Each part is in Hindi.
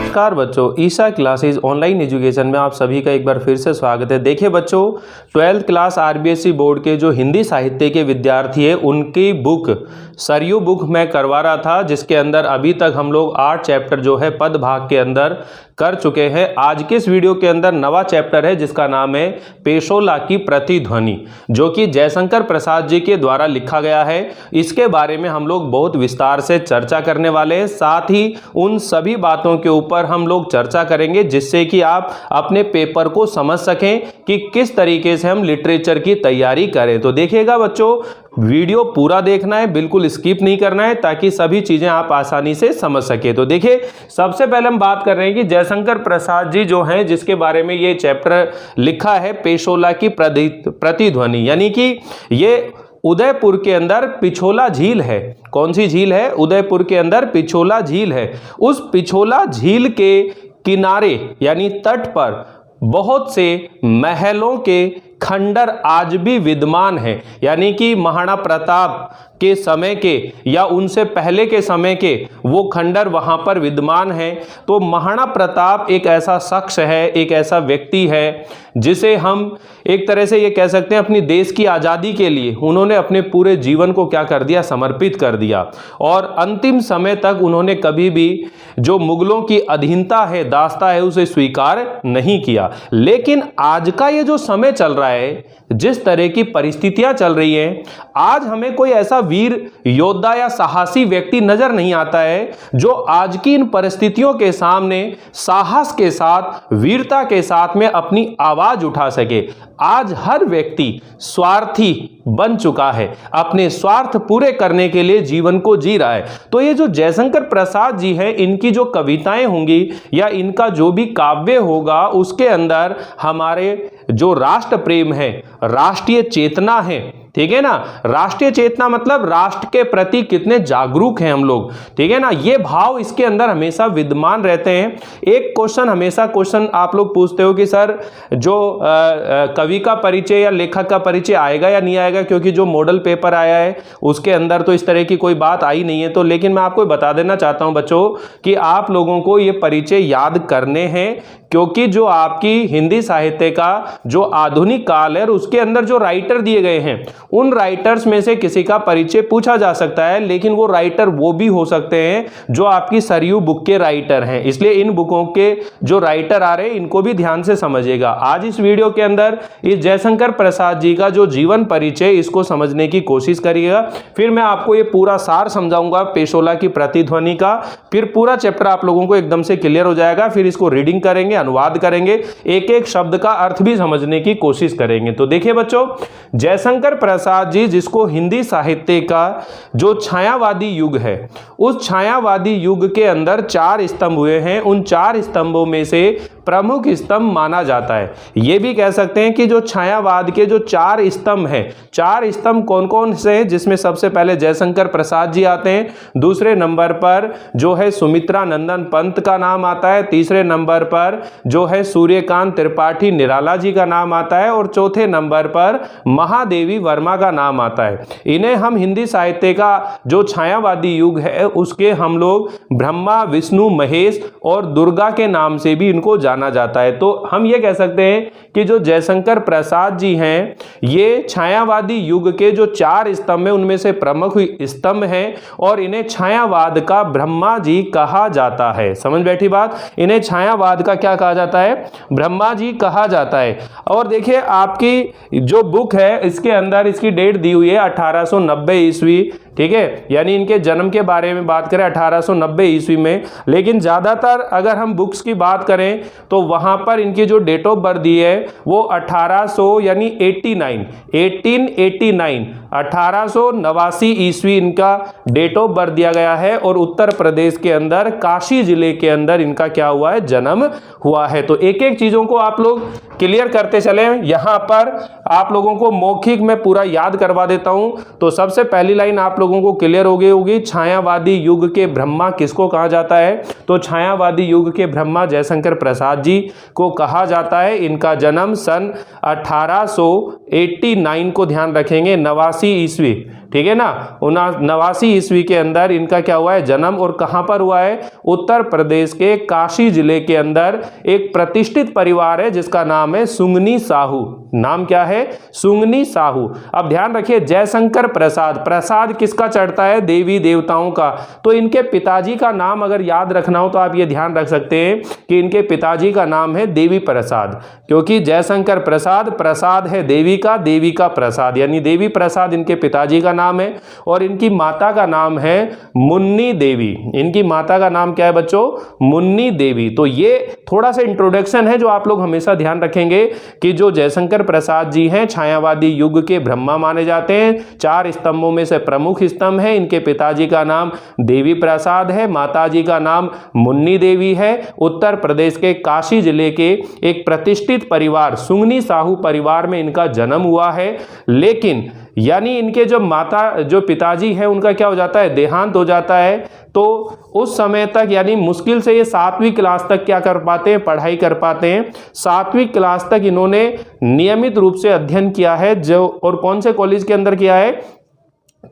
नमस्कार बच्चों, ईशा क्लासेज ऑनलाइन एजुकेशन में आप सभी का एक बार फिर से स्वागत है। देखिए बच्चों, 12th क्लास आरबीएसई बोर्ड के जो हिंदी साहित्य के विद्यार्थी है उनकी बुक सरयू बुक मैं करवा रहा था, जिसके अंदर अभी तक हम लोग 8 चैप्टर जो है पद भाग के अंदर कर चुके हैं। आज के इस वीडियो के अंदर नवा चैप्टर है जिसका नाम है पेशोला की प्रतिध्वनि, जो कि जयशंकर प्रसाद जी के द्वारा लिखा गया है। इसके बारे में हम लोग बहुत विस्तार से चर्चा करने वाले हैं, साथ ही उन सभी बातों के ऊपर हम लोग चर्चा करेंगे जिससे कि आप अपने पेपर को समझ सकें कि किस तरीके से हम लिटरेचर की तैयारी करें। तो देखिएगा बच्चों, वीडियो पूरा देखना है, बिल्कुल स्किप नहीं करना है, ताकि सभी चीजें आप आसानी से समझ सके। तो देखिए, सबसे पहले हम बात कर रहे हैं कि जयशंकर प्रसाद जी जो हैं, जिसके बारे में ये चैप्टर लिखा है पेशोला की प्रतिध्वनि, यानी कि ये उदयपुर के अंदर पिछोला झील है। कौन सी झील है? उदयपुर के अंदर पिछोला झील है। उस पिछोला झील के किनारे यानी तट पर बहुत से महलों के खंडर आज भी विद्यमान है, यानी कि महाराणा प्रताप के समय के या उनसे पहले के समय के वो खंडर वहां पर विद्यमान है। तो महाराणा प्रताप एक ऐसा शख्स है, एक ऐसा व्यक्ति है जिसे हम एक तरह से ये कह सकते हैं अपनी देश की आज़ादी के लिए उन्होंने अपने पूरे जीवन को क्या कर दिया, समर्पित कर दिया। और अंतिम समय तक उन्होंने कभी भी जो मुगलों की अधीनता है, दासता है, उसे स्वीकार नहीं किया। लेकिन आज का ये जो समय चल रहा है, जिस तरह की परिस्थितियां चल रही हैं, आज हमें कोई ऐसा वीर योद्धा या साहसी व्यक्ति नजर नहीं आता है जो आज की इन परिस्थितियों के सामने साहस के साथ, वीरता के साथ में अपनी आवाज उठा सके। आज हर व्यक्ति स्वार्थी बन चुका है, अपने स्वार्थ पूरे करने के लिए जीवन को जी रहा है। तो ये जो जयशंकर प्रसाद जी हैं, इनकी जो कविताएं होंगी या इनका जो भी काव्य होगा, उसके अंदर हमारे जो राष्ट्र प्रेम है, राष्ट्रीय चेतना है, ठीक है ना। राष्ट्रीय चेतना मतलब राष्ट्र के प्रति कितने जागरूक हैं हम लोग, ठीक है ना। ये भाव इसके अंदर हमेशा विद्यमान रहते हैं। एक क्वेश्चन आप लोग पूछते हो कि सर जो कवि का परिचय या लेखक का परिचय आएगा या नहीं आएगा, क्योंकि जो मॉडल पेपर आया है उसके अंदर तो इस तरह की कोई बात आई नहीं है। तो लेकिन मैं आपको बता देना चाहता हूं बच्चों कि आप लोगों को ये परिचय याद करने हैं, क्योंकि जो आपकी हिंदी साहित्य का जो आधुनिक काल है उसके अंदर जो राइटर दिए गए हैं, उन राइटर्स में से किसी का परिचय पूछा जा सकता है। लेकिन वो राइटर वो भी हो सकते हैं जो आपकी सरयू बुक के राइटर हैं। इसलिए इन बुकों के जो राइटर आ रहे हैं, इनको भी ध्यान से समझिएगा। आज इस वीडियो के अंदर इस जयशंकर प्रसाद जी का जो जीवन परिचय, इसको समझने की कोशिश करिएगा। फिर मैं आपको ये पूरा सार समझाऊंगा पेशोला की प्रतिध्वनि का। फिर पूरा चैप्टर आप लोगों को एकदम से क्लियर हो जाएगा। फिर इसको रीडिंग करेंगे, अनुवाद करेंगे, एक एक शब्द का अर्थ भी समझने की कोशिश करेंगे। तो देखिए बच्चों, जयशंकर प्रसाद जी, जिसको हिंदी साहित्य का जो छायावादी युग है, उस छायावादी युग के अंदर 4 स्तंभ हुए हैं। उन 4 स्तंभों में से प्रमुख स्तंभ माना जाता है। यह भी कह सकते हैं कि जो छायावाद के जो 4 स्तंभ हैं, 4 स्तंभ कौन कौन से हैं, जिसमें सबसे पहले जयशंकर प्रसाद जी आते हैं, दूसरे नंबर पर जो है सुमित्रा नंदन पंत का नाम आता है, तीसरे नंबर पर जो है सूर्यकांत त्रिपाठी निराला जी का नाम आता है, और चौथे नंबर पर महादेवी वर्मा का नाम आता है। इन्हें हम हिंदी साहित्य का जो छायावादी युग है उसके हम लोग ब्रह्मा, विष्णु, महेश और दुर्गा के नाम से भी इनको जाना जाता है। तो हम ये कह सकते हैं कि जो जयशंकर प्रसाद जी हैं, ये छायावादी युग के जो 4 स्तंभ हैं उनमें से प्रमुख स्तंभ हैं, और इन्हें छायावाद का ब्रह्मा जी कहा जाता है। समझ बैठी बात? इन्हें छायावाद का क्या कहा जाता है? ब्रह्मा जी कहा जाता है। और देखिए, आपकी जो बुक है इसके अंदर इसकी डेट दी हुई है 1890 ईस्वी, ठीक है, यानी इनके जन्म के बारे में बात करें 1890 ईस्वी में। लेकिन ज़्यादातर अगर हम बुक्स की बात करें तो वहाँ पर इनकी जो डेट ऑफ बर्थ दी है वो 1800 यानी 1889 ईस्वी इनका डेट ऑफ बर्थ दिया गया है। और उत्तर प्रदेश के अंदर काशी जिले के अंदर इनका क्या हुआ है? जन्म हुआ है। तो एक एक चीज़ों को आप लोग क्लियर करते चले। यहाँ पर आप लोगों को मौखिक में पूरा याद करवा देता हूँ। तो सबसे पहली लाइन आप लोगों को क्लियर हो गई होगी, छायावादी युग के ब्रह्मा किसको कहा जाता है? तो छायावादी युग के ब्रह्मा जयशंकर प्रसाद जी को कहा जाता है। इनका जन्म सन 1889 को ध्यान रखेंगे, 89 ईस्वी, ठीक है ना, 89 ईस्वी के अंदर इनका क्या हुआ है, जन्म। और कहां पर हुआ है, उत्तर प्रदेश के काशी जिले के अंदर एक प्रतिष्ठित परिवार है जिसका नाम है सुंगनी साहू। नाम क्या है, सुंगनी साहू। अब ध्यान रखिए, जयशंकर प्रसाद, प्रसाद किसका चढ़ता है, देवी देवताओं का। तो इनके पिताजी का नाम अगर याद रखना हो तो आप ये ध्यान रख सकते हैं कि इनके पिताजी का नाम है देवी प्रसाद, क्योंकि जयशंकर प्रसाद, प्रसाद है देवी का प्रसाद, यानी देवी प्रसाद इनके पिताजी का नाम है। और इनकी माता का नाम है मुन्नी देवी। इनकी माता का नाम क्या है बच्चों, मुन्नी देवी। तो ये थोड़ा सा इंट्रोडक्शन है जो आप लोग हमेशा ध्यान रखेंगे कि जो जयशंकर प्रसाद जी हैं छायावादी युग के ब्रह्मा माने जाते हैं। 4 स्तंभों में से प्रमुख स्तंभ है। इनके पिताजी का नाम देवी प्रसाद है, माताजी का नाम मुन्नी देवी है। उत्तर प्रदेश के काशी जिले के एक प्रतिष्ठित परिवार सुंगनी साहू परिवार में इनका जन्म हुआ है। लेकिन यानी इनके जो पिताजी हैं उनका क्या हो जाता है, देहांत हो जाता है। तो उस समय तक यानी मुश्किल से ये 7वीं क्लास तक क्या कर पाते हैं, पढ़ाई कर पाते हैं। 7वीं क्लास तक इन्होंने नियमित रूप से अध्ययन किया है। जो और कौन से कॉलेज के अंदर किया है,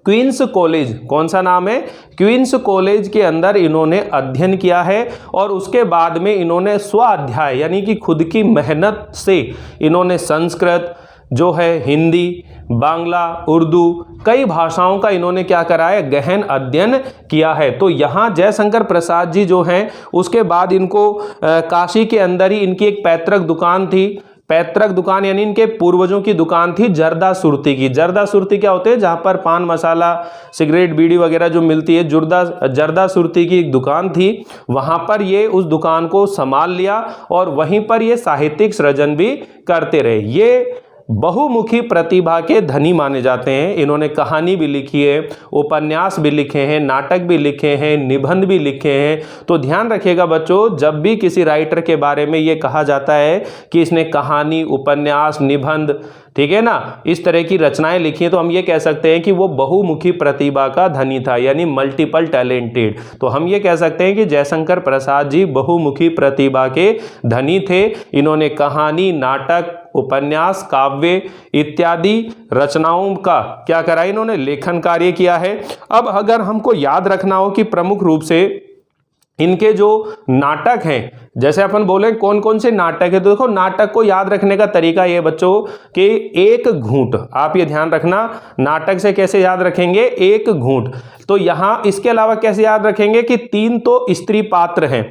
क्वींस कॉलेज। कौन सा नाम है, क्वींस कॉलेज के अंदर इन्होंने अध्ययन किया है। और उसके बाद में इन्होंने स्वाध्याय यानी कि खुद की मेहनत से इन्होंने संस्कृत जो है, हिंदी, बांग्ला, उर्दू, कई भाषाओं का इन्होंने क्या करा है, गहन अध्ययन किया है। तो यहाँ जयशंकर प्रसाद जी जो हैं उसके बाद इनको काशी के अंदर ही इनकी एक पैतृक दुकान थी। पैतृक दुकान यानी इनके पूर्वजों की दुकान थी जर्दा सुरती की। जर्दा सुरती क्या होते हैं, जहाँ पर पान मसाला, सिगरेट, बीड़ी वगैरह जो मिलती है, जर्दा सुरती की एक दुकान थी। वहाँ पर ये उस दुकान को संभाल लिया और वहीं पर ये साहित्यिक सृजन भी करते रहे। ये बहुमुखी प्रतिभा के धनी माने जाते हैं। इन्होंने कहानी भी लिखी है, उपन्यास भी लिखे हैं, नाटक भी लिखे हैं, निबंध भी लिखे हैं। तो ध्यान रखिएगा बच्चों, जब भी किसी राइटर के बारे में ये कहा जाता है कि इसने कहानी, उपन्यास, निबंध, ठीक है ना, इस तरह की रचनाएं लिखी हैं, तो हम ये कह सकते हैं कि वो बहुमुखी प्रतिभा का धनी था, यानी मल्टीपल टैलेंटेड। तो हम ये कह सकते हैं कि जयशंकर प्रसाद जी बहुमुखी प्रतिभा के धनी थे। इन्होंने कहानी, नाटक, उपन्यास, काव्य इत्यादि रचनाओं का क्या करा, इन्होंने लेखन कार्य किया है। अब अगर हमको याद रखना हो कि प्रमुख रूप से इनके जो नाटक हैं, जैसे अपन बोले कौन कौन से नाटक है, तो देखो नाटक को याद रखने का तरीका ये बच्चों कि एक घूंट, आप ये ध्यान रखना, नाटक से कैसे याद रखेंगे, एक घूंट। तो यहाँ इसके अलावा कैसे याद रखेंगे कि 3 तो स्त्री पात्र हैं,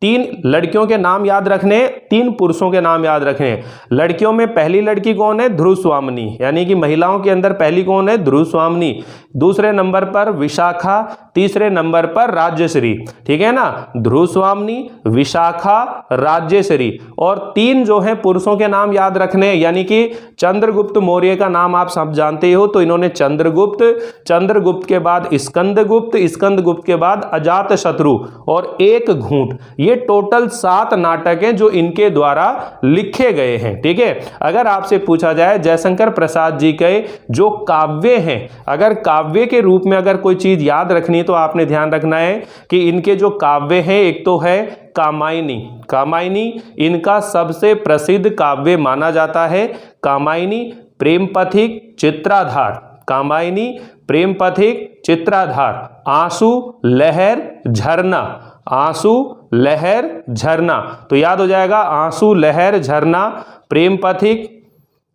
3 लड़कियों के नाम याद रखने, 3 पुरुषों के नाम याद रखने। लड़कियों में पहली लड़की कौन है, ध्रुव स्वामिनी, यानी कि महिलाओं के अंदर पहली कौन है, ध्रुव स्वामिनी। दूसरे नंबर पर विशाखा, तीसरे नंबर पर राज्यश्री, ठीक है ना, ध्रुव स्वामिनी, विशाखा, राज्यश्री। और 3 जो है पुरुषों के नाम याद रखने, यानी कि चंद्रगुप्त मौर्य का नाम आप सब जानते हो, तो इन्होंने चंद्रगुप्त, चंद्रगुप्त के बाद स्कंदगुप्त, स्कंदगुप्त के बाद अजातशत्रु और एक घूंट। ये टोटल 7 नाटक हैं जो इनके द्वारा लिखे गए हैं। ठीक है, अगर आपसे पूछा जाए जयशंकर प्रसाद जी के जो काव्य हैं, अगर काव्य के रूप में अगर कोई चीज याद रखनी तो आपने ध्यान रखना है कि इनके जो काव्य हैं, एक तो है कामायनी। कामायनी इनका सबसे प्रसिद्ध काव्य माना जाता है। कामायनी, प्रेम पथिक, चित्राधार। कामायनी, प्रेम पथिक, चित्राधार, आंसू, लहर, झरना। आंसू, लहर, झरना। तो याद हो जाएगा, आंसू, लहर, झरना, प्रेम पथिक,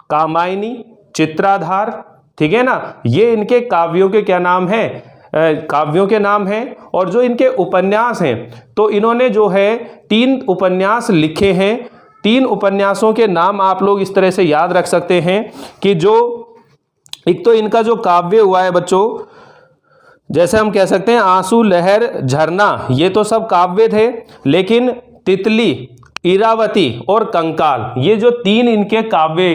कामायनी, चित्राधार। ठीक है ना, ये इनके काव्यों के क्या नाम है, काव्यों के नाम हैं। और जो इनके उपन्यास हैं, तो इन्होंने जो है 3 उपन्यास लिखे हैं। 3 उपन्यासों के नाम आप लोग इस तरह से याद रख सकते हैं कि जो एक तो इनका जो काव्य हुआ है बच्चों, जैसे हम कह सकते हैं आंसू, लहर, झरना, ये तो सब काव्य थे। लेकिन तितली, इरावती और कंकाल, ये जो 3 इनके काव्य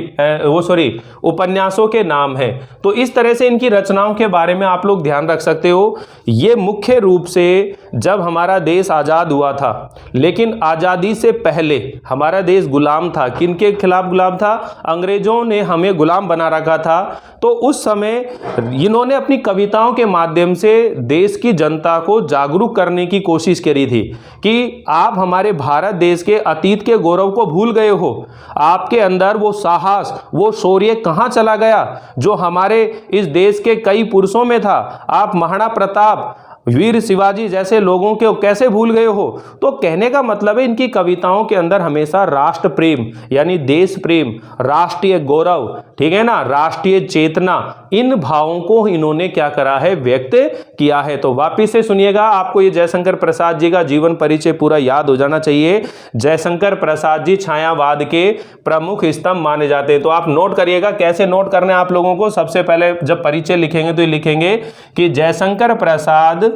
उपन्यासों के नाम हैं। तो इस तरह से इनकी रचनाओं के बारे में आप लोग ध्यान रख सकते हो। ये मुख्य रूप से जब हमारा देश आज़ाद हुआ था, लेकिन आज़ादी से पहले हमारा देश गुलाम था। किनके खिलाफ गुलाम था, अंग्रेजों ने हमें गुलाम बना रखा था। तो उस समय इन्होंने अपनी कविताओं के माध्यम से देश की जनता को जागरूक करने की कोशिश करी थी कि आप हमारे भारत देश के अतीत के गौरव को भूल गए हो? आपके अंदर वो साहस, वो शौर्य कहाँ चला गया जो हमारे इस देश के कई पुरुषों में था? आप महाराणा प्रताप, वीर शिवाजी जैसे लोगों के कैसे भूल गए हो? तो कहने का मतलब है इनकी कविताओं के अंदर हमेशा राष्ट्र प्रेम यानी देश प्रेम, राष्ट्रीय गौरव, ठीक है ना, राष्ट्रीय चेतना, इन भावों को इन्होंने क्या करा है, व्यक्त किया है। तो वापिस से सुनिएगा, आपको ये जयशंकर प्रसाद जी का जीवन परिचय पूरा याद हो जाना चाहिए। जयशंकर प्रसाद जी छायावाद के प्रमुख स्तंभ माने जाते हैं। तो आप नोट करिएगा, कैसे नोट करने आप लोगों को, सबसे पहले जब परिचय लिखेंगे तो ये लिखेंगे कि जयशंकर प्रसाद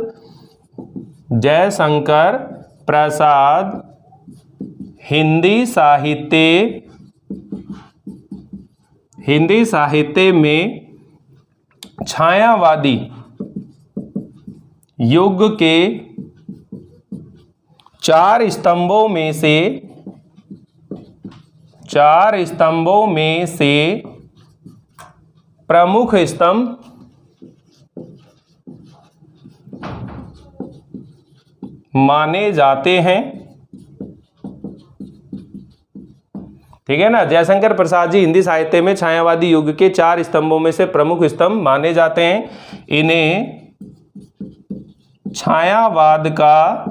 हिंदी साहित्य में छायावादी युग के चार स्तंभों में से प्रमुख स्तंभ माने जाते हैं। ठीक है ना, जयशंकर प्रसाद जी हिंदी साहित्य में छायावादी युग के चार स्तंभों में से प्रमुख स्तंभ माने जाते हैं। इन्हें छायावाद का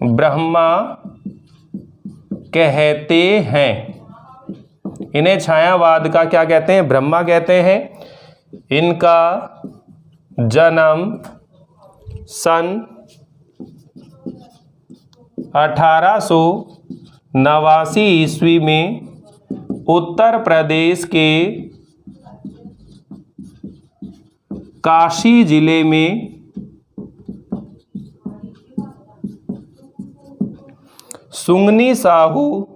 ब्रह्मा कहते हैं। इन्हें छायावाद का क्या कहते हैं, ब्रह्मा कहते हैं। इनका जन्म सन 1889 ईस्वी में उत्तर प्रदेश के काशी जिले में सुंगनी साहू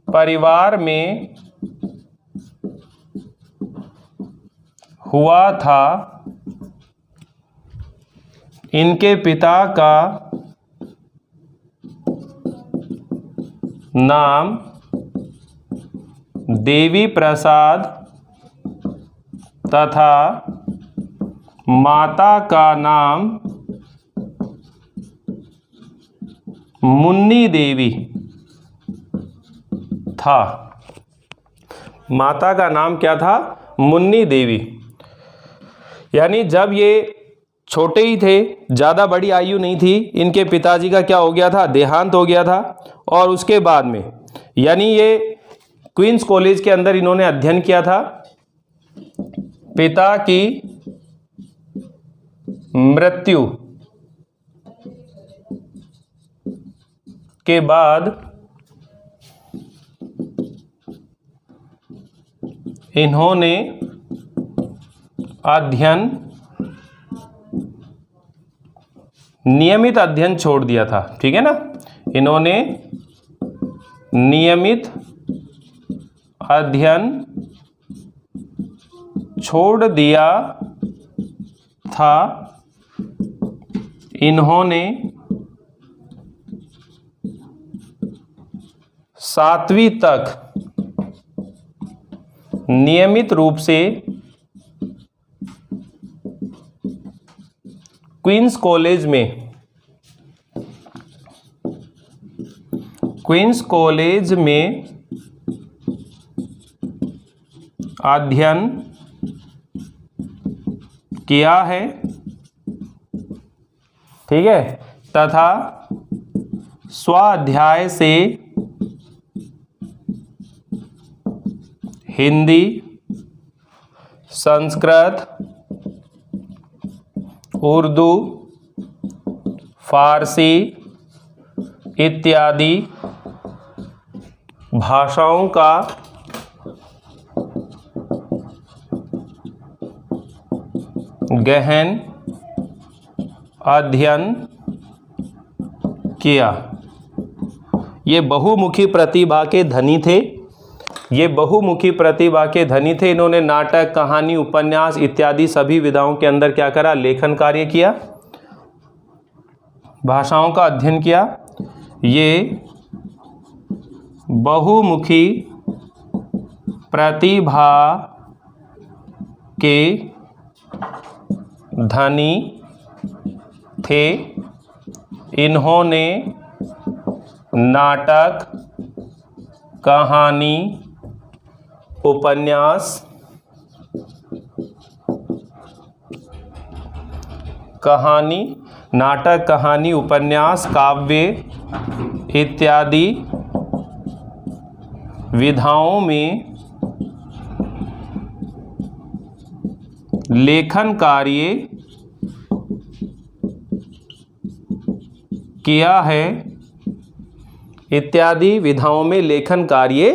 परिवार में हुआ था। इनके पिता का नाम देवी प्रसाद तथा माता का नाम मुन्नी देवी था। माता का नाम क्या था, मुन्नी देवी। यानी जब ये छोटे ही थे, ज़्यादा बड़ी आयु नहीं थी, इनके पिताजी का क्या हो गया था, देहांत हो गया था। और उसके बाद में यानी ये क्वींस कॉलेज के अंदर इन्होंने अध्ययन किया था। पिता की मृत्यु के बाद इन्होंने नियमित अध्ययन छोड़ दिया था। ठीक है ना, इन्होंने नियमित अध्ययन छोड़ दिया था। इन्होंने 7वीं तक नियमित रूप से क्वींस कॉलेज में अध्ययन किया है। ठीक है, तथा स्वाध्याय से हिंदी, संस्कृत, उर्दू, फारसी इत्यादि भाषाओं का गहन अध्ययन किया। ये बहुमुखी प्रतिभा के धनी थे। इन्होंने नाटक, कहानी, उपन्यास इत्यादि सभी विधाओं के अंदर क्या करा, लेखन कार्य किया, भाषाओं का अध्ययन किया। ये बहुमुखी प्रतिभा के धनी थे। इन्होंने नाटक, कहानी, उपन्यास, नाटक, कहानी, उपन्यास, काव्य इत्यादि विधाओं में लेखन कार्य किया है, इत्यादि विधाओं में लेखन कार्य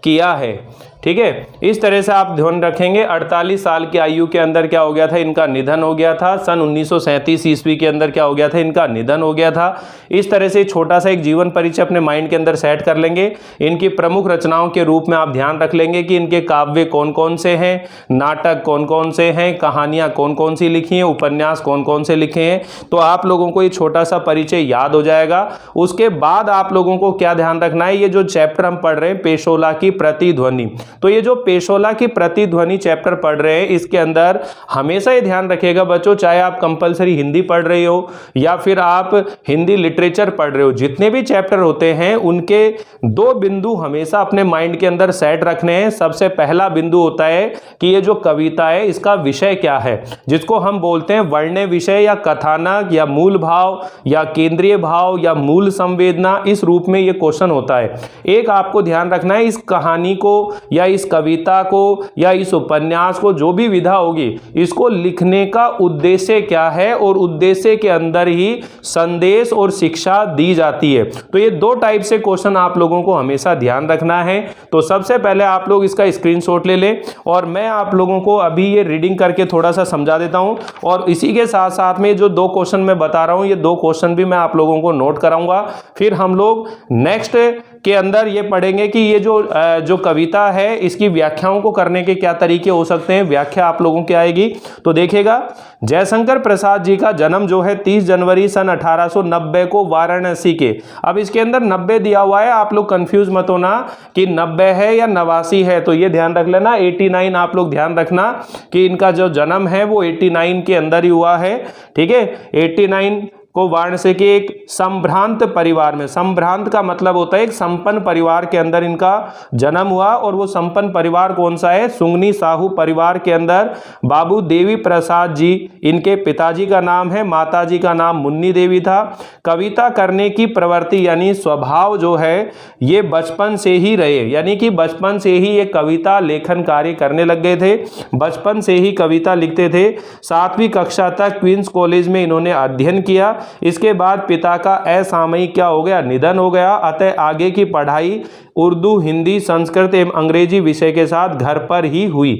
किया है। ठीक है, इस तरह से आप ध्यान रखेंगे। 48 साल की आयु के अंदर क्या हो गया था, इनका निधन हो गया था। सन 1937 ईस्वी के अंदर क्या हो गया था, इनका निधन हो गया था। इस तरह से छोटा सा एक जीवन परिचय अपने माइंड के अंदर सेट कर लेंगे। इनकी प्रमुख रचनाओं के रूप में आप ध्यान रख लेंगे कि इनके काव्य कौन कौन से हैं, नाटक कौन कौन से हैं, कहानियाँ कौन कौन सी लिखी हैं, उपन्यास कौन कौन से लिखे हैं। तो आप लोगों को ये छोटा सा परिचय याद हो जाएगा। उसके बाद आप लोगों को क्या ध्यान रखना है, ये जो चैप्टर हम पढ़ रहे हैं पेशोला की प्रतिध्वनि, तो ये जो पेशोला की प्रतिध्वनि चैप्टर पढ़ रहे हैं, इसके अंदर हमेशा ये ध्यान रखिएगा बच्चों, चाहे आप कंपलसरी हिंदी पढ़ रहे हो या फिर आप हिंदी लिटरेचर पढ़ रहे हो, जितने भी चैप्टर होते हैं उनके दो बिंदु हमेशा अपने माइंड के अंदर सेट रखने हैं। सबसे पहला बिंदु होता है कि ये जो कविता है इसका विषय क्या है, जिसको हम बोलते हैं वर्ण्य विषय या कथानक या मूल भाव या केंद्रीय भाव या मूल संवेदना, इस रूप में ये क्वेश्चन होता है। एक आपको ध्यान रखना है, इस कहानी को या इस कविता को या इस उपन्यास को, जो भी विधा होगी, इसको लिखने का उद्देश्य क्या है और उद्देश्य के अंदर ही संदेश और शिक्षा दी जाती है। तो ये दो टाइप से क्वेश्चन आप लोगों को हमेशा ध्यान रखना है। तो सबसे पहले आप लोग इसका स्क्रीनशॉट ले लें और मैं आप लोगों को अभी ये रीडिंग करके थोड़ा सा समझा देता हूं, और इसी के साथ साथ में जो दो क्वेश्चन मैं बता रहा हूं, ये दो क्वेश्चन भी मैं आप लोगों को नोट कराऊंगा। फिर हम लोग नेक्स्ट के अंदर ये पढ़ेंगे कि ये जो कविता है इसकी व्याख्याओं को करने के क्या तरीके हो सकते हैं। व्याख्या आप लोगों की आएगी। तो देखिएगा, जयशंकर प्रसाद जी का जन्म जो है 30 जनवरी सन 1890 को वाराणसी के, अब इसके अंदर 90 दिया हुआ है, आप लोग कंफ्यूज मत होना कि 90 है या 89 है, तो ये ध्यान रख लेना। 89 आप लोग ध्यान रखना कि इनका जो जन्म है वो 89 के अंदर ही हुआ है। ठीक है, 89 को वाराणसी के एक संभ्रांत परिवार में, संभ्रांत का मतलब होता है एक संपन्न परिवार के अंदर इनका जन्म हुआ। और वो संपन्न परिवार कौन सा है, सुंगनी साहू परिवार के अंदर बाबू देवी प्रसाद जी इनके पिताजी का नाम है, माताजी का नाम मुन्नी देवी था। कविता करने की प्रवृत्ति यानी स्वभाव जो है ये बचपन से ही रहे, यानी कि बचपन से ही ये कविता लेखन कार्य करने लग गए थे, बचपन से ही कविता लिखते थे। 7वीं कक्षा तक क्वींस कॉलेज में इन्होंने अध्ययन किया। इसके बाद पिता का असामयिक क्या हो गया, निधन हो गया। अतः आगे की पढ़ाई उर्दू, हिंदी, संस्कृत एवं अंग्रेजी विषय के साथ घर पर ही हुई।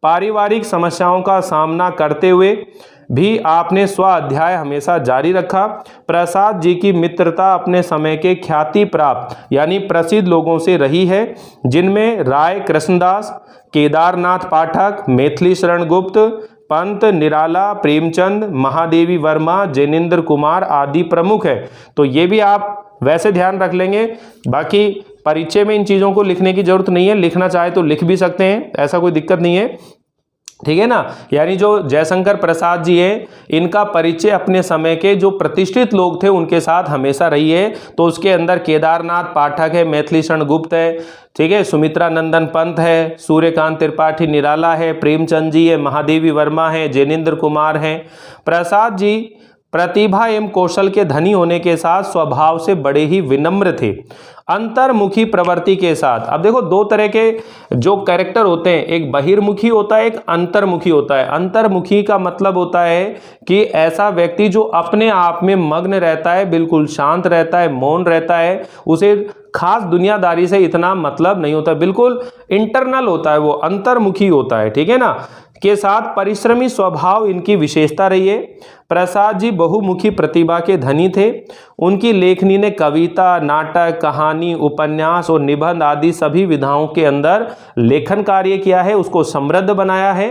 पारिवारिक समस्याओं का सामना करते हुए भी आपने स्व अध्याय हमेशा जारी रखा। प्रसाद जी की मित्रता अपने समय के ख्याति प्राप्त यानी प्रसिद्ध लोगों से रही है, जिनमें राय कृष्णदास, केदारनाथ पाठक, मैथिली शरण गुप्त, पंत निराला, प्रेमचंद, महादेवी वर्मा, जैनेन्द्र कुमार आदि प्रमुख है। तो ये भी आप वैसे ध्यान रख लेंगे। बाकी परिचय में इन चीज़ों को लिखने की जरूरत नहीं है, लिखना चाहे तो लिख भी सकते हैं, ऐसा कोई दिक्कत नहीं है। ठीक है ना। यानी जो जयशंकर प्रसाद जी है इनका परिचय अपने समय के जो प्रतिष्ठित लोग थे उनके साथ हमेशा रही है। तो उसके अंदर केदारनाथ पाठक है, मैथिली शरण गुप्त है, ठीक है, सुमित्रा नंदन पंत है, सूर्यकांत त्रिपाठी निराला है, प्रेमचंद जी है, महादेवी वर्मा है, जैनेन्द्र कुमार हैं। प्रसाद जी प्रतिभा एवं कौशल के धनी होने के साथ स्वभाव से बड़े ही विनम्र थे, अंतर्मुखी प्रवृत्ति के साथ। अब देखो दो तरह के जो कैरेक्टर होते हैं, एक बहिर्मुखी होता है, एक अंतर्मुखी होता है। अंतर्मुखी का मतलब होता है कि ऐसा व्यक्ति जो अपने आप में मग्न रहता है, बिल्कुल शांत रहता है, मौन रहता है, उसे खास दुनियादारी से इतना मतलब नहीं होता, बिल्कुल इंटरनल होता है, वो अंतर्मुखी होता है। ठीक है ना। के साथ परिश्रमी स्वभाव इनकी विशेषता रही है। प्रसाद जी बहुमुखी प्रतिभा के धनी थे। उनकी लेखनी ने कविता, नाटक, कहानी, उपन्यास और निबंध आदि सभी विधाओं के अंदर लेखन कार्य किया है, उसको समृद्ध बनाया है।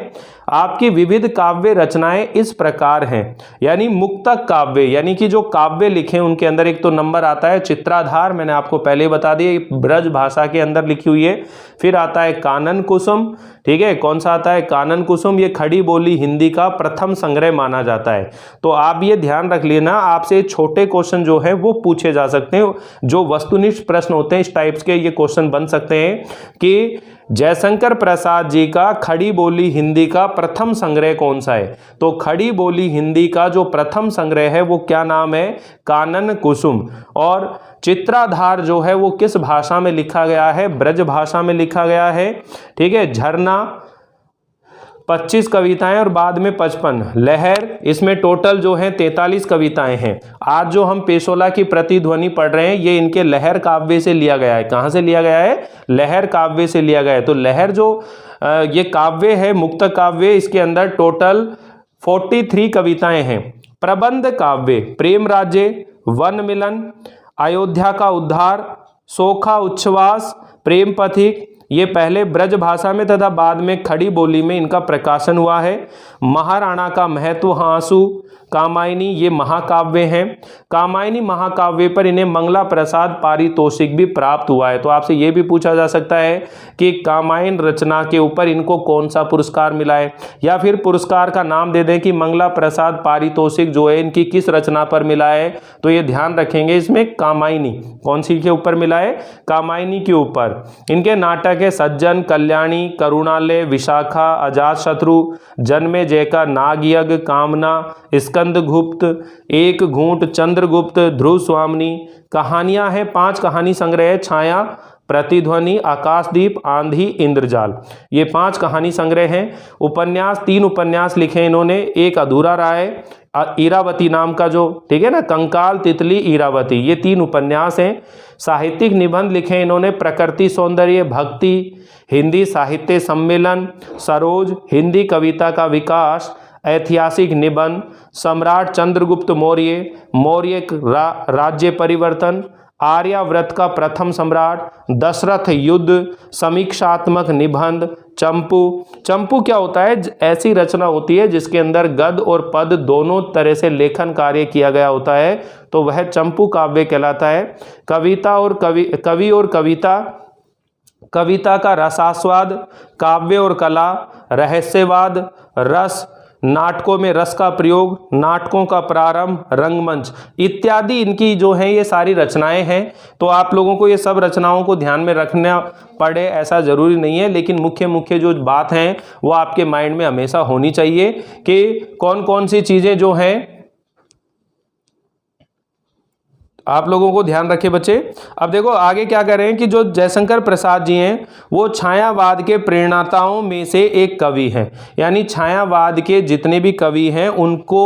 आपकी विविध काव्य रचनाएं इस प्रकार हैं। यानी मुक्तक काव्य, यानी कि जो काव्य लिखे उनके अंदर एक तो नंबर आता है चित्राधार, मैंने आपको पहले बता दिया ब्रज भाषा के अंदर लिखी हुई है। फिर आता है कानन कुसुम, ठीक है, कौन सा आता है कानन कुसुम, ये खड़ी बोली हिंदी का प्रथम संग्रह माना जाता है। तो आप ये ध्यान रख लेना, आपसे छोटे क्वेश्चन जो है वो पूछे जा सकते हैं, जो वस्तुनिष्ठ प्रश्न होते हैं इस टाइप्स के ये क्वेश्चन बन सकते हैं कि जयशंकर प्रसाद जी का खड़ी बोली हिंदी का प्रथम संग्रह कौन सा है। तो खड़ी बोली हिंदी का जो प्रथम संग्रह है वो क्या नाम है, कानन कुसुम। और चित्राधार जो है वो किस भाषा में लिखा गया है, ब्रज भाषा में लिखा गया है, ठीक है। झरना 25 कविताएं और बाद में 55, लहर इसमें टोटल जो है 43 कविताएं हैं। आज जो हम पेशोला की प्रतिध्वनि पढ़ रहे हैं ये इनके लहर काव्य से लिया गया है। कहाँ से लिया गया है, लहर काव्य से लिया गया है। तो लहर जो ये काव्य है मुक्त काव्य, इसके अंदर टोटल 43 कविताएं हैं। प्रबंध काव्य प्रेम राज्य, वन मिलन, अयोध्या का उद्धार, सोखा उच्छ्वास, प्रेम पथिक, ये पहले ब्रज भाषा में तथा बाद में खड़ी बोली में इनका प्रकाशन हुआ है। महाराणा का महत्व आंसू, कामायनी, ये महाकाव्य हैं। कामायनी महाकाव्य पर इन्हें मंगला प्रसाद पारितोषिक भी प्राप्त हुआ है। तो आपसे ये भी पूछा जा सकता है कि कामायन रचना के ऊपर इनको कौन सा पुरस्कार मिला है, या फिर पुरस्कार का नाम दे दें कि मंगला प्रसाद पारितोषिक जो है इनकी किस रचना पर मिला है। तो ये ध्यान रखेंगे इसमें कामायनी कौन सी के ऊपर मिला है, कामायनी के ऊपर। इनके नाटक है सज्जन, कल्याणी, करुणालय, विशाखा, अजातशत्रु, जन्मेजय का नागयज्ञ, कामना, स्कंदगुप्त, एक घूंट, चंद्रगुप्त, ध्रुव स्वामिनी। कहानियां हैं 5 कहानी संग्रह, छाया, प्रतिध्वनि, आकाशदीप, आंधी, इंद्रजाल, ये 5 कहानी संग्रह हैं। उपन्यास 3 उपन्यास लिखे इन्होंने, एक अधूरा रहा है, इरावती नाम का जो, ठीक है ना, कंकाल, तितली, इरावती, ये 3 उपन्यास हैं। साहित्यिक निबंध लिखे इन्होंने, प्रकृति सौंदर्य, भक्ति, हिंदी साहित्य सम्मेलन, सरोज, हिंदी कविता का विकास, ऐतिहासिक निबंध, सम्राट चंद्रगुप्त मौर्य, मौर्य राज्य परिवर्तन, आर्यावर्त का प्रथम सम्राट, दशरथ युद्ध, समीक्षात्मक निबंध, चंपू। चंपू क्या होता है, ऐसी रचना होती है जिसके अंदर गद्य और पद दोनों तरह से लेखन कार्य किया गया होता है, तो वह चंपू काव्य कहलाता है। कविता और कवि और कविता, कविता का रसास्वाद, काव्य और कला, रहस्यवाद, रस, नाटकों में रस का प्रयोग, नाटकों का प्रारंभ, रंगमंच इत्यादि इनकी जो है ये सारी रचनाएं हैं। तो आप लोगों को ये सब रचनाओं को ध्यान में रखना पड़े ऐसा ज़रूरी नहीं है, लेकिन मुख्य मुख्य जो बात हैं वो आपके माइंड में हमेशा होनी चाहिए कि कौन कौन सी चीज़ें जो हैं आप लोगों को ध्यान रखें बच्चे। अब देखो आगे क्या कर रहे हैं कि जो जयशंकर प्रसाद जी हैं वो छायावाद के प्रेरणाताओं में से एक कवि हैं। यानी छायावाद के जितने भी कवि हैं उनको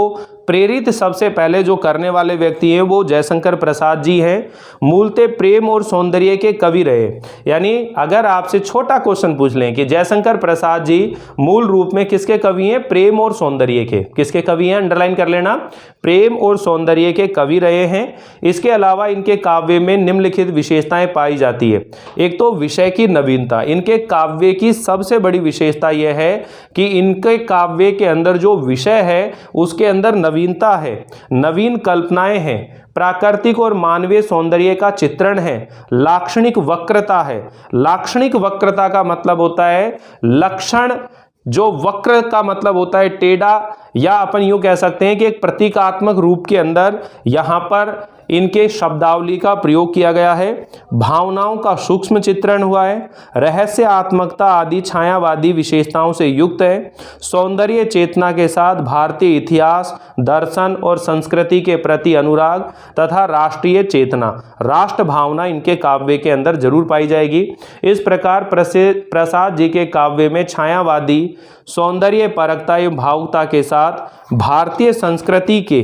प्रेरित सबसे पहले जो करने वाले व्यक्ति हैं वो जयशंकर प्रसाद जी हैं। मूलतः प्रेम और सौंदर्य के कवि रहे। यानी अगर आपसे छोटा क्वेश्चन पूछ लें कि जयशंकर प्रसाद जी मूल रूप में किसके कवि हैं, प्रेम और सौंदर्य के, किसके कवि हैं, अंडरलाइन कर लेना, प्रेम और सौंदर्य के कवि रहे हैं। इसके अलावा इनके काव्य में निम्नलिखित विशेषताएं पाई जाती है। एक तो विषय की नवीनता, इनके काव्य की सबसे बड़ी विशेषता यह है कि इनके काव्य के अंदर जो विषय है उसके अंदर नवीनता है, नवीन कल्पनाएं हैं, प्राकृतिक और मानवीय सौंदर्य का चित्रण है, लाक्षणिक वक्रता है। लाक्षणिक वक्रता का मतलब होता है लक्षण, जो वक्र का मतलब होता है टेढ़ा, या अपन यूं कह सकते हैं कि एक प्रतीकात्मक रूप के अंदर यहां पर इनके शब्दावली का प्रयोग किया गया है। भावनाओं का सूक्ष्म चित्रण हुआ है, रहस्यात्मकता आदि छायावादी विशेषताओं से युक्त है। सौंदर्य चेतना के साथ भारतीय इतिहास, दर्शन और संस्कृति के प्रति अनुराग तथा राष्ट्रीय चेतना, राष्ट्र भावना इनके काव्य के अंदर जरूर पाई जाएगी। इस प्रकार प्रसाद जी के काव्य में छायावादी, सौंदर्य परकता एवं भावुकता के साथ भारतीय संस्कृति के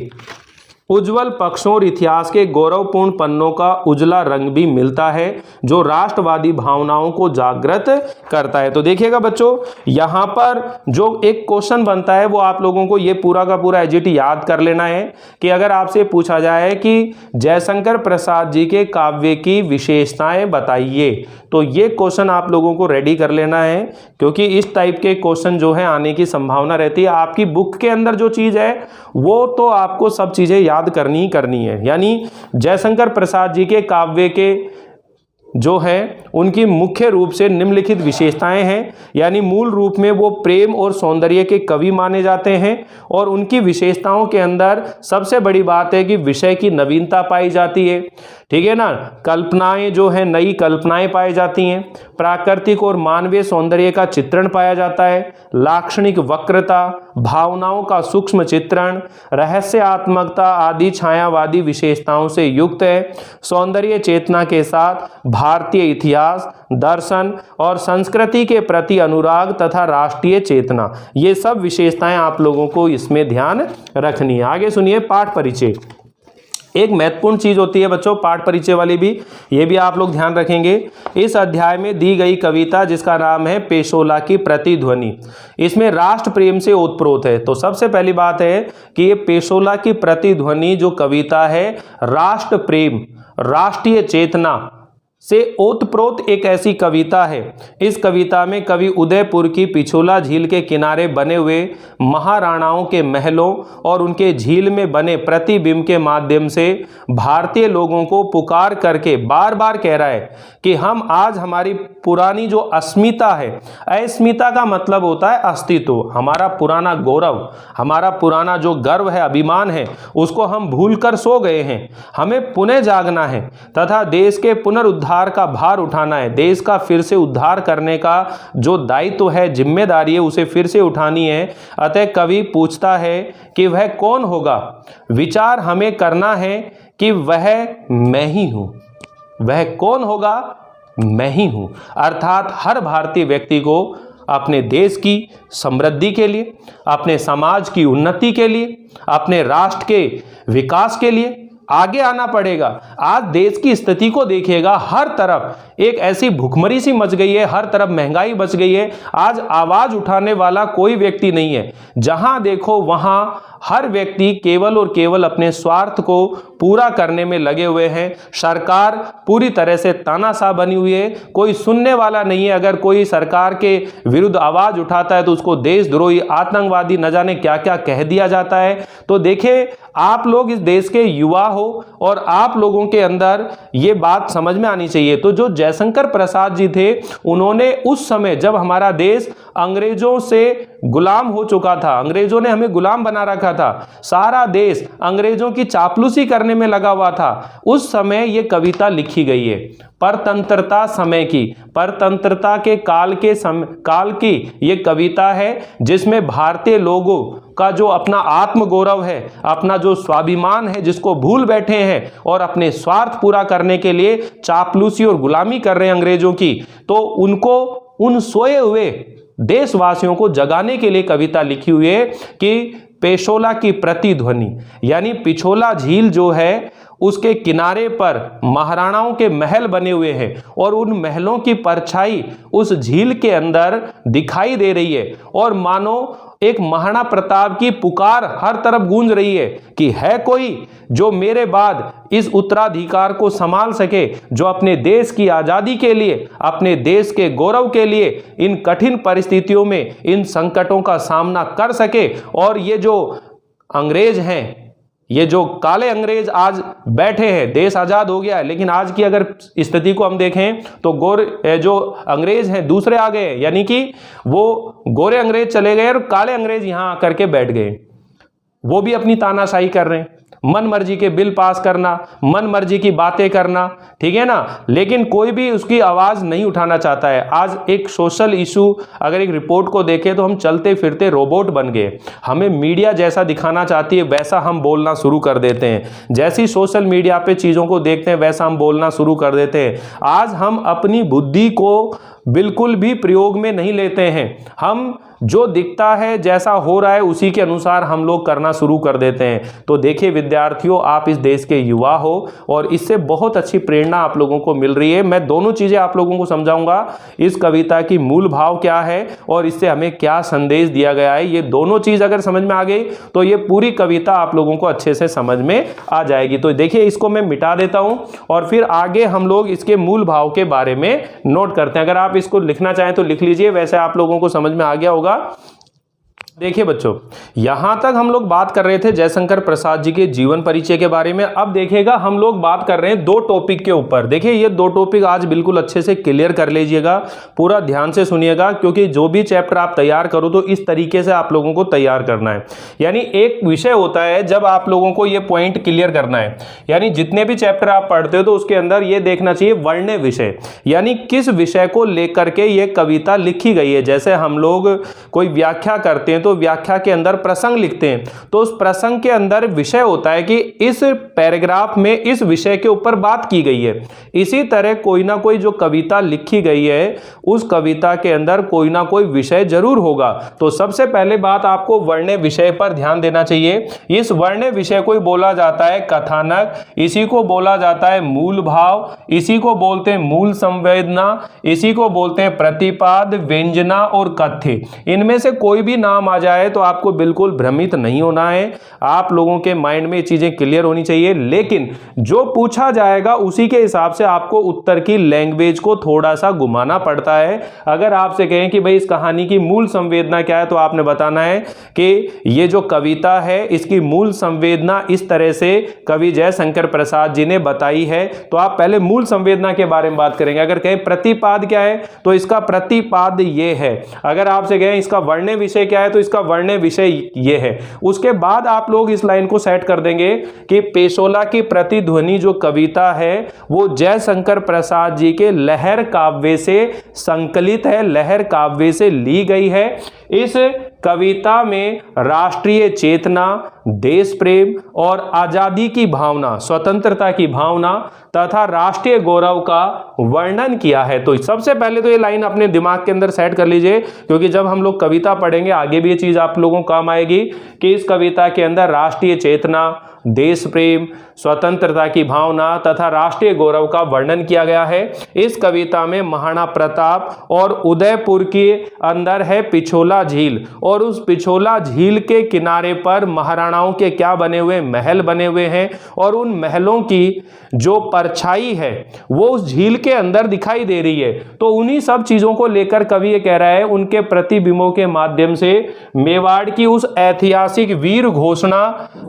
उज्जवल पक्षों और इतिहास के गौरवपूर्ण पन्नों का उजला रंग भी मिलता है जो राष्ट्रवादी भावनाओं को जागृत करता है। तो देखिएगा बच्चों, यहाँ पर जो एक क्वेश्चन बनता है वो आप लोगों को ये पूरा का पूरा एजीटी याद कर लेना है कि अगर आपसे पूछा जाए कि जयशंकर प्रसाद जी के काव्य की विशेषताएं बताइए, तो ये क्वेश्चन आप लोगों को रेडी कर लेना है, क्योंकि इस टाइप के क्वेश्चन जो है आने की संभावना रहती है। आपकी बुक के अंदर जो चीज़ है वो तो आपको सब चीज़ें याद करनी ही करनी है। यानी जयशंकर प्रसाद जी के काव्य के जो है उनकी मुख्य रूप से निम्नलिखित विशेषताएं हैं, यानी मूल रूप में वो प्रेम और सौंदर्य के कवि माने जाते हैं और उनकी विशेषताओं के अंदर सबसे बड़ी बात है कि विषय की नवीनता पाई जाती है, ठीक है ना। कल्पनाएं जो है नई कल्पनाएं पाई जाती हैं, प्राकृतिक और मानवीय सौंदर्य का चित्रण पाया जाता है, लाक्षणिक वक्रता, भावनाओं का सूक्ष्म चित्रण, रहस्यात्मकता आदि छायावादी विशेषताओं से युक्त है। सौंदर्य चेतना के साथ भारतीय इतिहास, दर्शन और संस्कृति के प्रति अनुराग तथा राष्ट्रीय चेतना, ये सब विशेषताएं आप लोगों को इसमें ध्यान रखनी है। आगे सुनिए, पाठ परिचय एक महत्वपूर्ण चीज होती है बच्चों, पाठ परिचय वाली भी, ये भी आप लोग ध्यान रखेंगे। इस अध्याय में दी गई कविता जिसका नाम है पेशोला की प्रतिध्वनि, इसमें राष्ट्र प्रेम से ओतप्रोत है। तो सबसे पहली बात है कि ये पेशोला की प्रतिध्वनि जो कविता है राष्ट्र प्रेम, राष्ट्रीय चेतना से ओतप्रोत एक ऐसी कविता है। इस कविता में कवि उदयपुर की पिछोला झील के किनारे बने हुए महाराणाओं के महलों और उनके झील में बने प्रतिबिंब के माध्यम से भारतीय लोगों को पुकार करके बार बार कह रहा है कि हम आज हमारी पुरानी जो अस्मिता है, अस्मिता का मतलब होता है अस्तित्व, हमारा पुराना गौरव, हमारा पुराना जो गर्व है, अभिमान है, उसको हम भूलकर सो गए हैं। हमें पुनः जागना है तथा देश के पुनरुद्धार का भार उठाना है। देश का फिर से उद्धार करने का जो दायित्व है, जिम्मेदारी है, उसे फिर से उठानी है। अतः कवि पूछता है कि वह कौन होगा। विचार हमें करना है कि वह मैं ही हूं। वह कौन होगा? मैं ही हूं। अर्थात हर भारतीय व्यक्ति को अपने देश की समृद्धि के लिए, अपने समाज की उन्नति के लिए, अपने राष्ट्र के विकास के लिए आगे आना पड़ेगा। आज देश की स्थिति को देखिएगा, हर तरफ एक ऐसी भुखमरी सी मच गई है, हर तरफ महंगाई बच गई है। आज आवाज उठाने वाला कोई व्यक्ति नहीं है। जहां देखो वहां हर व्यक्ति केवल और केवल अपने स्वार्थ को पूरा करने में लगे हुए हैं। सरकार पूरी तरह से तानाशाह बनी हुई है, कोई सुनने वाला नहीं है। अगर कोई सरकार के विरुद्ध आवाज उठाता है तो उसको देशद्रोही, आतंकवादी, न जाने क्या क्या कह दिया जाता है। तो देखिए, आप लोग इस देश के युवा हो और आप लोगों के अंदर ये बात समझ में आनी चाहिए। तो जो जयशंकर प्रसाद जी थे, उन्होंने उस समय जब हमारा देश अंग्रेजों से गुलाम हो चुका था, अंग्रेजों ने हमें गुलाम बना रखा था, सारा देश अंग्रेजों की चापलूसी करने में लगा हुआ था, उस समय ये कविता लिखी गई है। परतंत्रता समय की, परतंत्रता के काल की ये कविता है, जिसमें भारतीय लोगों का जो अपना आत्मगौरव है, अपना जो स्वाभिमान है, जिसको भूल बैठे हैं और अपने स्वार्थ पूरा करने के लिए चापलूसी और गुलामी कर रहे हैं अंग्रेजों की, तो उनको, उन सोए हुए देशवासियों को जगाने के लिए कविता लिखी हुई है कि पेशोला की प्रतिध्वनि, यानी पिछोला झील जो है उसके किनारे पर महाराणाओं के महल बने हुए हैं और उन महलों की परछाई उस झील के अंदर दिखाई दे रही है और मानो एक महाराणा प्रताप की पुकार हर तरफ गूंज रही है कि है कोई जो मेरे बाद इस उत्तराधिकार को संभाल सके, जो अपने देश की आज़ादी के लिए, अपने देश के गौरव के लिए इन कठिन परिस्थितियों में इन संकटों का सामना कर सके। और ये जो अंग्रेज हैं, ये जो काले अंग्रेज आज बैठे हैं, देश आज़ाद हो गया है, लेकिन आज की अगर स्थिति को हम देखें तो जो अंग्रेज हैं दूसरे आ गए, यानी कि वो गोरे अंग्रेज चले गए और काले अंग्रेज यहाँ आकर के बैठ गए। वो भी अपनी तानाशाही कर रहे हैं, मन मर्जी के बिल पास करना, मन मर्जी की बातें करना, ठीक है ना, लेकिन कोई भी उसकी आवाज़ नहीं उठाना चाहता है। आज एक सोशल इशू, अगर एक रिपोर्ट को देखें तो हम चलते फिरते रोबोट बन गए। हमें मीडिया जैसा दिखाना चाहती है वैसा हम बोलना शुरू कर देते हैं, जैसी सोशल मीडिया पे चीज़ों को देखते हैं वैसा हम बोलना शुरू कर देते हैं। आज हम अपनी बुद्धि को बिल्कुल भी प्रयोग में नहीं लेते हैं। हम जो दिखता है, जैसा हो रहा है, उसी के अनुसार हम लोग करना शुरू कर देते हैं। तो देखिए विद्यार्थियों, आप इस देश के युवा हो और इससे बहुत अच्छी प्रेरणा आप लोगों को मिल रही है। मैं दोनों चीज़ें आप लोगों को समझाऊंगा, इस कविता की मूल भाव क्या है और इससे हमें क्या संदेश दिया गया है। ये दोनों चीज़ अगर समझ में आ गई तो ये पूरी कविता आप लोगों को अच्छे से समझ में आ जाएगी। तो देखिए इसको मैं मिटा देता हूं और फिर आगे हम लोग इसके मूल भाव के बारे में नोट करते हैं। अगर आप इसको लिखना चाहें तो लिख लीजिए, वैसे आप लोगों को समझ में आ गया होगा। देखिए बच्चों, यहां तक हम लोग बात कर रहे थे जयशंकर प्रसाद जी के जीवन परिचय के बारे में। अब देखिएगा हम लोग बात कर रहे हैं दो टॉपिक के ऊपर। देखिए ये दो टॉपिक आज बिल्कुल अच्छे से क्लियर कर लीजिएगा, पूरा ध्यान से सुनिएगा, क्योंकि जो भी चैप्टर आप तैयार करो तो इस तरीके से आप लोगों को तैयार करना है। यानी एक विषय होता है जब आप लोगों को ये पॉइंट क्लियर करना है, यानी जितने भी चैप्टर आप पढ़ते हो तो उसके अंदर ये देखना चाहिए वर्ण विषय, यानी किस विषय को लेकर के ये कविता लिखी गई है। जैसे हम लोग कोई व्याख्या करते हैं तो व्याख्या के अंदर प्रसंग लिखते हैं, तो उस प्रसंग के अंदर विषय होता है कि इस पैराग्राफ में इस विषय के ऊपर बात की गई है। इसी तरह कोई ना कोई जो कविता लिखी गई है उस कविता के अंदर कोई ना कोई विषय जरूर होगा। तो सबसे पहले बात आपको वर्ण विषय पर ध्यान देना चाहिए। इस वर्ण विषय को बोला जाता है कथानक, इसी को बोला जाता है मूल भाव, इसी को बोलते हैं मूल संवेदना, इसी को बोलते हैं प्रतिपाद, व्यंजना और कथ्य। इनमें से कोई भी नाम आ जाए तो आपको बिल्कुल भ्रमित नहीं होना है, आप लोगों के माइंड में ये चीजें क्लियर होनी चाहिए। लेकिन जो पूछा जाएगा उसी के हिसाब से आपको उत्तर की लैंग्वेज को थोड़ा सा घुमाना पड़ता है। अगर आपसे कहें कि भाई इस कहानी की मूल संवेदना क्या है, तो आपने बताना है कि ये जो कविता है इसकी मूल संवेदना इस तरह से कवि जयशंकर प्रसाद जी ने बताई है। तो आप पहले मूल संवेदना के बारे में बात करेंगे। अगर कहें प्रतिपाद क्या है तो इसका प्रतिपाद ये है। अगर आपसे कहें इसका वर्ण विषय क्या है तो इसका वर्ण विषय ये है। उसके बाद आप लोग इस लाइन को सेट कर देंगे कि पेशोला की प्रतिध्वनि जो कविता है वो जयशंकर प्रसाद जी के लहर काव्य से संकलित है, लहर काव्य से ली गई है। इस कविता में राष्ट्रीय चेतना, देश प्रेम और आजादी की भावना, स्वतंत्रता की भावना तथा राष्ट्रीय गौरव का वर्णन किया है। तो सबसे पहले तो ये लाइन अपने दिमाग के अंदर सेट कर लीजिए, क्योंकि जब हम लोग कविता पढ़ेंगे आगे भी ये चीज आप लोगों को काम आएगी कि इस कविता के अंदर राष्ट्रीय चेतना, देश प्रेम, स्वतंत्रता की भावना तथा राष्ट्रीय गौरव का वर्णन किया गया है। इस कविता में महाराणा प्रताप और उदयपुर के अंदर है पिछोला झील, और उस पिछोला झील के किनारे पर महाराणाओं के क्या बने हुए, महल बने हुए हैं, और उन महलों की जो परछाई है वो उस झील के अंदर दिखाई दे रही है। तो उन्हीं सब चीजों को लेकर कवि ये कह रहा है, उनके प्रतिबिंबों के माध्यम से मेवाड़ की उस ऐतिहासिक वीर घोषणा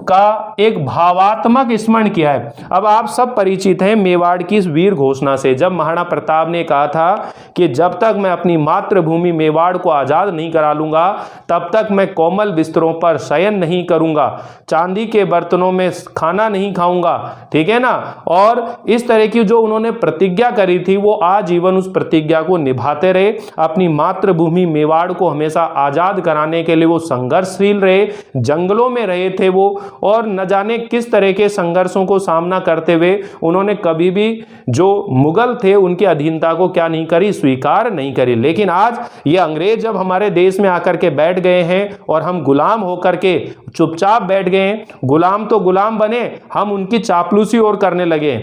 का एक भावात्मक स्मरण किया है। अब आप सब परिचित हैं मेवाड़ की इस वीर घोषणा से, जब महाराणा प्रताप ने कहा था कि जब तक मैं अपनी मातृभूमि मेवाड़ को आजाद नहीं करा लूंगा तब तक मैं कोमल बिस्तरों पर शयन नहीं करूंगा, चांदी के बर्तनों में खाना नहीं खाऊंगा, ठीक है ना। और इस तरह की जो उन्होंने प्रतिज्ञा करी थी वो आजीवन उस प्रतिज्ञा को निभाते रहे। अपनी मातृभूमि मेवाड़ को हमेशा आजाद कराने के लिए वो संघर्षशील रहे, जंगलों में रहे थे वो, और न जाने किस तरह के संघर्षों को सामना करते हुए उन्होंने कभी भी जो मुगल थे उनकी अधीनता को क्या नहीं करी, स्वीकार नहीं करी। लेकिन आज ये अंग्रेज जब हमारे देश में आकर के बैठ गए हैं और हम गुलाम होकर के चुपचाप बैठ गए हैं, गुलाम तो गुलाम बने, हम उनकी चापलूसी और करने लगे।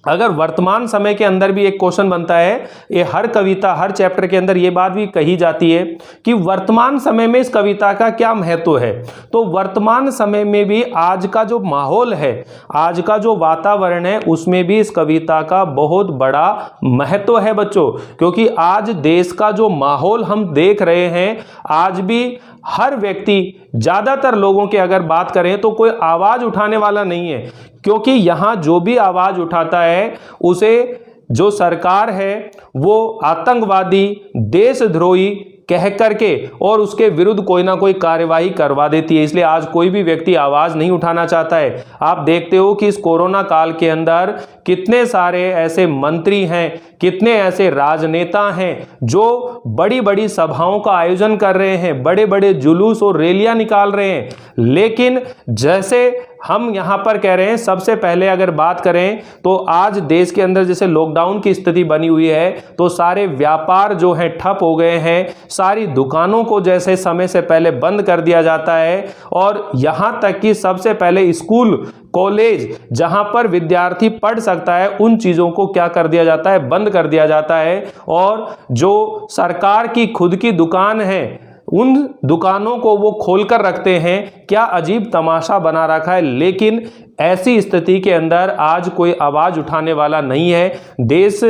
अगर वर्तमान समय के अंदर भी एक क्वेश्चन बनता है, ये हर कविता हर चैप्टर के अंदर ये बात भी कही जाती है कि वर्तमान समय में इस कविता का क्या महत्व है। तो वर्तमान समय में भी आज का जो माहौल है, आज का जो वातावरण है, उसमें भी इस कविता का बहुत बड़ा महत्व है बच्चों। क्योंकि आज देश का जो माहौल हम देख रहे हैं, आज भी हर व्यक्ति, ज्यादातर लोगों की अगर बात करें तो कोई आवाज उठाने वाला नहीं है, क्योंकि यहां जो भी आवाज उठाता है उसे जो सरकार है वो आतंकवादी, देशद्रोही कह करके और उसके विरुद्ध कोई ना कोई कार्यवाही करवा देती है। इसलिए आज कोई भी व्यक्ति आवाज नहीं उठाना चाहता है। आप देखते हो कि इस कोरोना काल के अंदर कितने सारे ऐसे मंत्री हैं, कितने ऐसे राजनेता हैं जो बड़ी बड़ी सभाओं का आयोजन कर रहे हैं, बड़े बड़े जुलूस और रैलियां निकाल रहे हैं, लेकिन जैसे हम यहाँ पर कह रहे हैं सबसे पहले अगर बात करें तो आज देश के अंदर जैसे लॉकडाउन की स्थिति बनी हुई है तो सारे व्यापार जो हैं ठप हो गए हैं, सारी दुकानों को जैसे समय से पहले बंद कर दिया जाता है और यहाँ तक कि सबसे पहले स्कूल कॉलेज जहां पर विद्यार्थी पढ़ सकता है उन चीजों को क्या कर दिया जाता है, बंद कर दिया जाता है। और जो सरकार की खुद की दुकान है उन दुकानों को वो खोलकर रखते हैं। क्या अजीब तमाशा बना रखा है। लेकिन ऐसी स्थिति के अंदर आज कोई आवाज उठाने वाला नहीं है। देश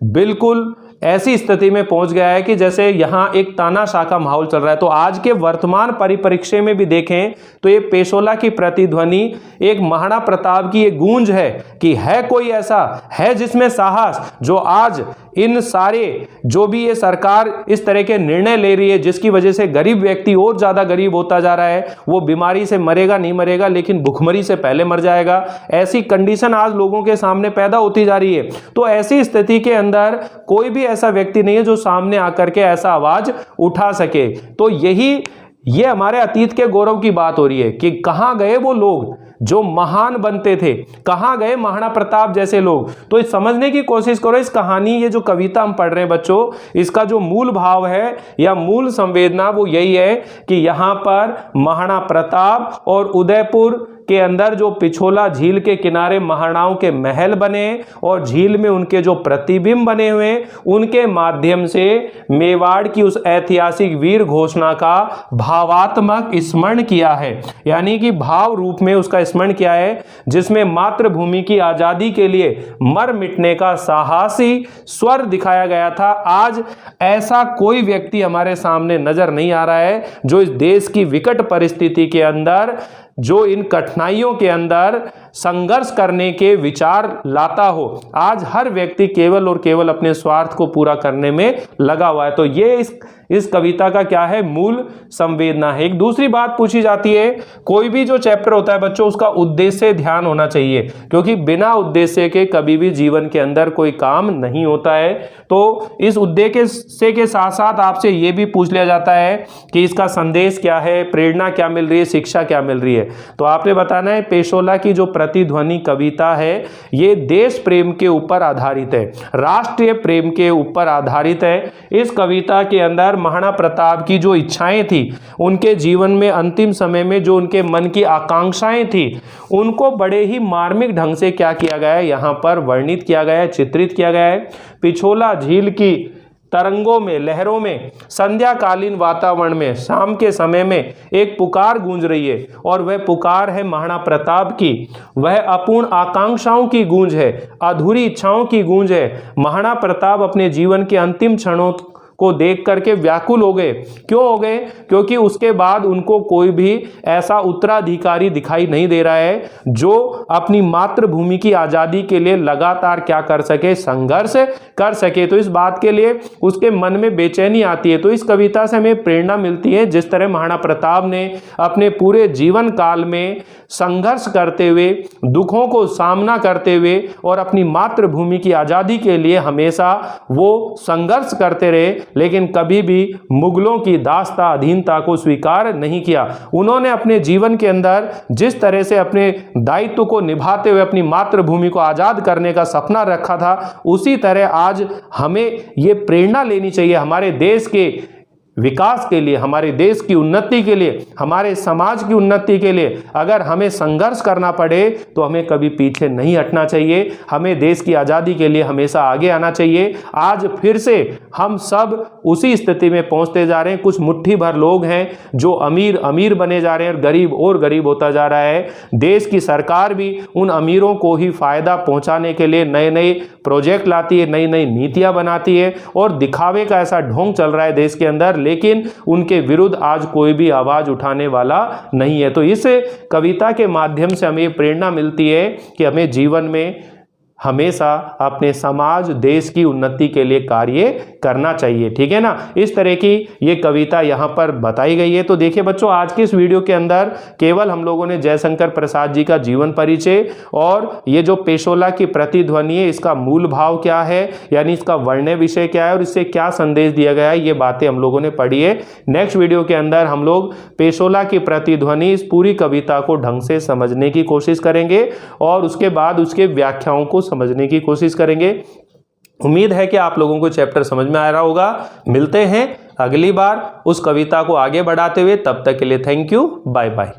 बिल्कुल ऐसी स्थिति में पहुंच गया है कि जैसे यहां एक तानाशाह का माहौल चल रहा है। तो आज के वर्तमान परिप्रेक्ष्य में भी देखें तो ये पेशोला की प्रतिध्वनि एक महाराणा प्रताप की ये गूंज है कि है कोई ऐसा है जिसमें साहस, जो आज इन सारे जो भी ये सरकार इस तरह के निर्णय ले रही है जिसकी वजह से गरीब व्यक्ति और ज्यादा गरीब होता जा रहा है, वो बीमारी से मरेगा नहीं मरेगा लेकिन भुखमरी से पहले मर जाएगा, ऐसी कंडीशन आज लोगों के सामने पैदा होती जा रही है। तो ऐसी स्थिति के अंदर कोई भी ऐसा व्यक्ति नहीं है जो सामने आकर के ऐसा आवाज उठा सके। तो ये हमारे अतीत के गौरव की बात हो रही है कि कहां गए वो लोग जो महान बनते थे, कहां गए महाराणा प्रताप जैसे लोग। तो इस समझने की कोशिश करो इस कहानी, ये जो कविता हम पढ़ रहे हैं बच्चों, इसका जो मूल भाव है या मूल संवेदना वो यही है कि यहां पर महाराणा प्रताप और उदयपुर के अंदर जो पिछोला झील के किनारे महाराणाओं के महल बने और झील में उनके जो प्रतिबिंब बने हुए, उनके माध्यम से मेवाड़ की उस ऐतिहासिक वीर घोषणा का भावात्मक स्मरण किया है, यानी कि भाव रूप में उसका स्मरण किया है, जिसमें मातृभूमि की आजादी के लिए मर मिटने का साहसी स्वर दिखाया गया था। आज ऐसा कोई व्यक्ति हमारे सामने नजर नहीं आ रहा है जो इस देश की विकट परिस्थिति के अंदर, जो इन कठिनाइयों के अंदर संघर्ष करने के विचार लाता हो। आज हर व्यक्ति केवल और केवल अपने स्वार्थ को पूरा करने में लगा हुआ है। तो ये इस कविता का क्या है, मूल संवेदना है। एक दूसरी बात पूछी जाती है, कोई भी जो चैप्टर होता है बच्चों उसका उद्देश्य ध्यान होना चाहिए, क्योंकि बिना उद्देश्य के कभी भी जीवन के अंदर कोई काम नहीं होता है। तो इस उद्देश्य के साथ साथ आपसे ये भी पूछ लिया जाता है कि इसका संदेश क्या है, प्रेरणा क्या मिल रही है, शिक्षा क्या मिल रही है। तो आपने बताना है पेशोला की जो प्रतिध्वनि कविता है ये देश प्रेम के ऊपर आधारित है, राष्ट्रीय प्रेम के ऊपर आधारित है। इस कविता के अंदर महाराणा प्रताप की जो इच्छाएं थी, उनके जीवन में अंतिम समय में जो उनके मन की आकांक्षाएं थी, उनको बड़े ही मार्मिक ढंग से क्या किया गया है, यहां पर वर्णित किया गया है, चित्रित किया गया है। पिछोला झील की तरंगों में, लहरों में, संध्याकालीन वातावरण में, शाम के समय में एक पुकार गूंज रही है और वह पुकार है महाराणा प्रताप की। वह अपूर्ण आकांक्षाओं की गूंज है, अधूरी इच्छाओं की गूंज है। महाराणा प्रताप अपने जीवन के अंतिम क्षणों को देख करके व्याकुल हो गए। क्यों हो गए? क्योंकि उसके बाद उनको कोई भी ऐसा उत्तराधिकारी दिखाई नहीं दे रहा है जो अपनी मातृभूमि की आजादी के लिए लगातार क्या कर सके, संघर्ष कर सके। तो इस बात के लिए उसके मन में बेचैनी आती है। तो इस कविता से हमें प्रेरणा मिलती है, जिस तरह महाराणा प्रताप ने अपने पूरे जीवन काल में संघर्ष करते हुए, दुखों को सामना करते हुए और अपनी मातृभूमि की आजादी के लिए हमेशा वो संघर्ष करते रहे, लेकिन कभी भी मुगलों की दास्ता अधीनता को स्वीकार नहीं किया। उन्होंने अपने जीवन के अंदर जिस तरह से अपने दायित्व को निभाते हुए अपनी मातृभूमि को आजाद करने का सपना रखा था, उसी तरह आज हमें ये प्रेरणा लेनी चाहिए हमारे देश के विकास के लिए, हमारे देश की उन्नति के लिए, हमारे समाज की उन्नति के लिए। अगर हमें संघर्ष करना पड़े तो हमें कभी पीछे नहीं हटना चाहिए, हमें देश की आज़ादी के लिए हमेशा आगे आना चाहिए। आज फिर से हम सब उसी स्थिति में पहुंचते जा रहे हैं। कुछ मुट्ठी भर लोग हैं जो अमीर अमीर बने जा रहे हैं और गरीब होता जा रहा है। देश की सरकार भी उन अमीरों को ही फायदा पहुंचाने के लिए नए नए प्रोजेक्ट लाती है, नई नई नीतियां बनाती है और दिखावे का ऐसा ढोंग चल रहा है देश के अंदर, लेकिन उनके विरुद्ध आज कोई भी आवाज उठाने वाला नहीं है। तो इस कविता के माध्यम से हमें प्रेरणा मिलती है कि हमें जीवन में हमेशा अपने समाज देश की उन्नति के लिए कार्य करना चाहिए। ठीक है ना, इस तरह की ये कविता यहाँ पर बताई गई है। तो देखिए बच्चों, आज की इस वीडियो के अंदर केवल हम लोगों ने जयशंकर प्रसाद जी का जीवन परिचय और ये जो पेशोला की प्रतिध्वनि है इसका मूल भाव क्या है, यानी इसका वर्ण्य विषय क्या है और इससे क्या संदेश दिया गया है, ये बातें हम लोगों ने पढ़ी है। नेक्स्ट वीडियो के अंदर हम लोग पेशोला की प्रतिध्वनि इस पूरी कविता को ढंग से समझने की कोशिश करेंगे और उसके बाद उसके व्याख्याओं को समझने की कोशिश करेंगे। उम्मीद है कि आप लोगों को चैप्टर समझ में आ रहा होगा। मिलते हैं अगली बार उस कविता को आगे बढ़ाते हुए, तब तक के लिए थैंक यू, बाय बाय।